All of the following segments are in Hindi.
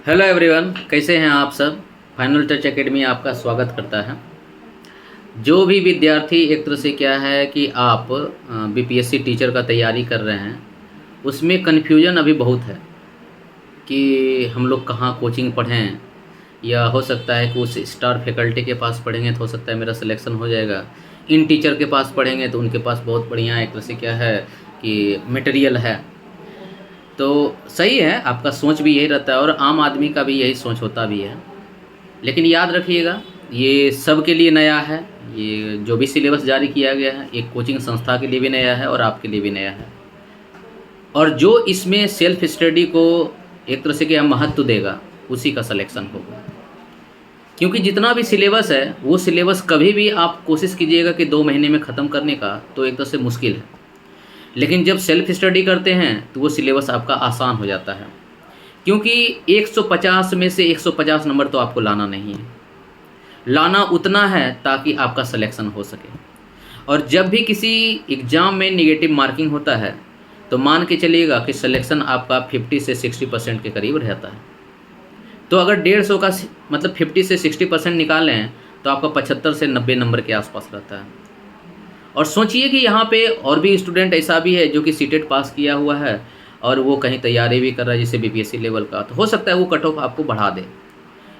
हेलो एवरीवन, कैसे हैं आप सब। फाइनल टच एकेडमी आपका स्वागत करता है। जो भी विद्यार्थी एक तरह से क्या है कि आप बीपीएससी टीचर का तैयारी कर रहे हैं, उसमें कन्फ्यूजन अभी बहुत है कि हम लोग कहाँ कोचिंग पढ़ें, या हो सकता है कि उस स्टार फैकल्टी के पास पढ़ेंगे तो हो सकता है मेरा सिलेक्शन हो जाएगा, इन टीचर के पास पढ़ेंगे तो उनके पास बहुत बढ़िया एक तरह से क्या है कि मटेरियल है। तो सही है, आपका सोच भी यही रहता है और आम आदमी का भी यही सोच होता भी है। लेकिन याद रखिएगा, ये सब के लिए नया है। ये जो भी सिलेबस जारी किया गया है, एक कोचिंग संस्था के लिए भी नया है और आपके लिए भी नया है। और जो इसमें सेल्फ स्टडी को एक तरह से क्या महत्व देगा, उसी का सिलेक्शन होगा। क्योंकि जितना भी सिलेबस है, वो सिलेबस कभी भी आप कोशिश कीजिएगा कि 2 महीने में ख़त्म करने का, तो एक तरह से मुश्किल है। लेकिन जब सेल्फ स्टडी करते हैं तो वो सिलेबस आपका आसान हो जाता है। क्योंकि 150 में से 150 नंबर तो आपको लाना नहीं है, लाना उतना है ताकि आपका सिलेक्शन हो सके। और जब भी किसी एग्ज़ाम में नेगेटिव मार्किंग होता है, तो मान के चलिएगा कि सिलेक्शन आपका 50 से 60% के करीब रहता है। तो अगर 150 का मतलब 50 से 60% निकालें तो आपका 75 से 90 नंबर के आसपास रहता है। और सोचिए कि यहाँ पे और भी स्टूडेंट ऐसा भी है जो कि सीटेट पास किया हुआ है और वो कहीं तैयारी भी कर रहा है, जैसे बीपीएससी लेवल का, तो हो सकता है वो कट ऑफ आपको बढ़ा दे।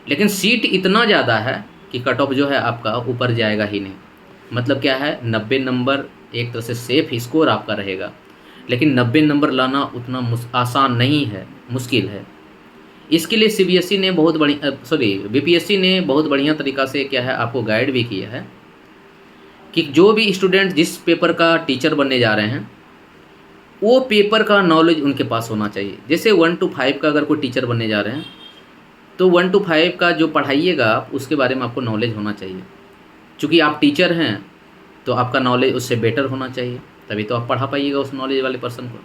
लेकिन सीट इतना ज़्यादा है कि कट ऑफ जो है आपका ऊपर जाएगा ही नहीं। मतलब क्या है, 90 नंबर एक तरह से सेफ स्कोर आपका रहेगा। लेकिन 90 नंबर लाना उतना आसान नहीं है, मुश्किल है। इसके लिए सीबीएसई ने बहुत बीपीएससी ने बहुत बढ़िया तरीक़ा से क्या है आपको गाइड भी किया है कि जो भी स्टूडेंट जिस पेपर का टीचर बनने जा रहे हैं, वो पेपर का नॉलेज उनके पास होना चाहिए। जैसे 1 to 5 का अगर कोई टीचर बनने जा रहे हैं, तो 1 to 5 का जो पढ़ाइएगा आप, उसके बारे में आपको नॉलेज होना चाहिए। चूँकि आप टीचर हैं तो आपका नॉलेज उससे बेटर होना चाहिए, तभी तो आप पढ़ा पाइएगा उस नॉलेज वाले पर्सन को।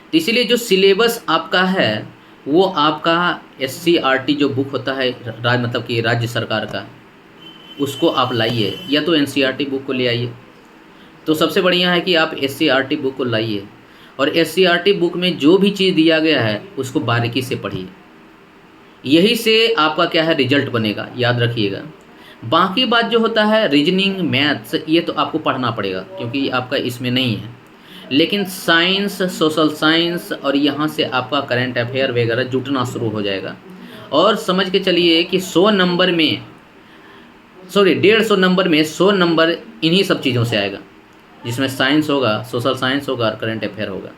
तो इसीलिए जो सिलेबस आपका है, वो आपका SCRT जो बुक होता है मतलब कि राज्य सरकार का, उसको आप लाइए, या तो NCERT बुक को ले आइए। तो सबसे बढ़िया है कि आप SCRT बुक को लाइए और SCRT बुक में जो भी चीज़ दिया गया है उसको बारीकी से पढ़िए। यही से आपका क्या है रिजल्ट बनेगा, याद रखिएगा। बाकी बात जो होता है रीजनिंग, मैथ्स, ये तो आपको पढ़ना पड़ेगा क्योंकि आपका इसमें नहीं है। लेकिन साइंस, सोशल साइंस और यहाँ से आपका करंट अफेयर वगैरह जुटना शुरू हो जाएगा। और समझ के चलिए कि 150 नंबर में 100 नंबर इन्हीं सब चीज़ों से आएगा, जिसमें साइंस होगा, सोशल साइंस होगा और करंट अफेयर होगा।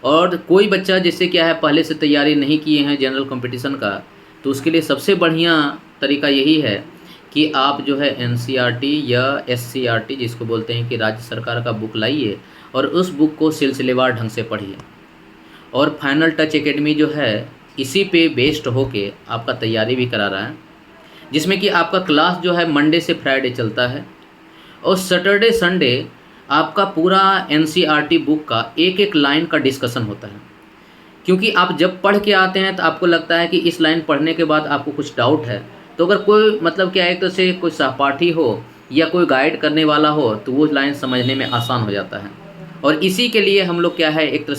और कोई बच्चा जैसे क्या है पहले से तैयारी नहीं किए हैं जनरल कंपटीशन का, तो उसके लिए सबसे बढ़िया तरीका यही है कि आप जो है NCERT या SCRT जिसको बोलते हैं कि राज्य सरकार का बुक लाइए और उस बुक को सिलसिलेवार ढंग से पढ़िए। और फाइनल टच एकेडमी जो है इसी पे बेस्ड होके आपका तैयारी भी करा रहा है, जिसमें कि आपका क्लास जो है मंडे से फ्राइडे चलता है और सैटरडे संडे आपका पूरा NCERT बुक का एक एक लाइन का डिस्कशन होता है। क्योंकि आप जब पढ़ के आते हैं तो आपको लगता है कि इस लाइन पढ़ने के बाद आपको कुछ डाउट है, तो अगर कोई मतलब क्या है, तो से कोई सहपाठी हो या कोई गाइड करने वाला हो तो वो लाइन समझने में आसान हो जाता है। और इसी के लिए हम लोग क्या है एक तरह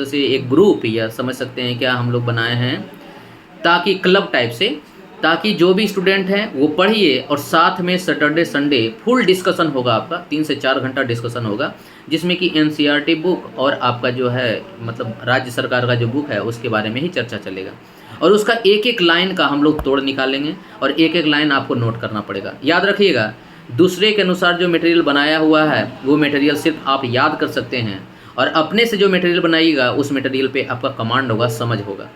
से एक ग्रुप या समझ सकते हैं क्या हम लोग बनाए हैं, ताकि क्लब टाइप से, ताकि जो भी स्टूडेंट हैं वो पढ़िए और साथ में सैटरडे संडे फुल डिस्कशन होगा आपका, 3 से 4 घंटा डिस्कशन होगा, जिसमें कि NCERT बुक और आपका जो है मतलब राज्य सरकार का जो बुक है उसके बारे में ही चर्चा चलेगा। और उसका एक एक लाइन का हम लोग तोड़ निकालेंगे और एक एक लाइन आपको नोट करना पड़ेगा। याद रखिएगा, दूसरे के अनुसार जो मटेरियल बनाया हुआ है वो मटेरियल सिर्फ आप याद कर सकते हैं, और अपने से जो मटेरियल बनाइएगा उस मटेरियल पे आपका कमांड होगा, समझ होगा।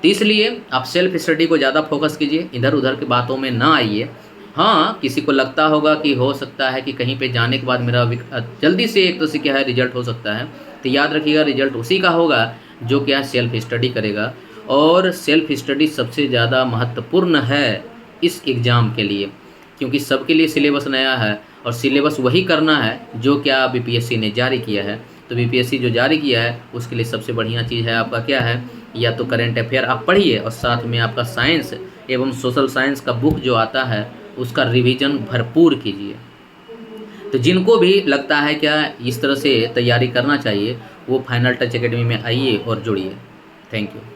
तो इसलिए आप सेल्फ स्टडी को ज़्यादा फोकस कीजिए, इधर उधर की बातों में ना आइए। हाँ, किसी को लगता होगा कि हो सकता है कि कहीं पे जाने के बाद मेरा जल्दी से एक तो से क्या है रिजल्ट हो सकता है, तो याद रखिएगा रिजल्ट उसी का होगा जो क्या सेल्फ स्टडी करेगा। और सेल्फ स्टडी सबसे ज़्यादा महत्वपूर्ण है इस एग्ज़ाम के लिए, क्योंकि सबके लिए सिलेबस नया है और सिलेबस वही करना है जो क्या बीपीएससी ने जारी किया है। तो बीपीएससी जो जारी किया है उसके लिए सबसे बढ़िया चीज़ है आपका क्या है, या तो करंट अफेयर आप पढ़िए और साथ में आपका साइंस एवं सोशल साइंस का बुक जो आता है उसका रिवीजन भरपूर कीजिए। तो जिनको भी लगता है क्या इस तरह से तैयारी करना चाहिए, वो फाइनल टच एकेडमी में आइए और जुड़िए। Thank you.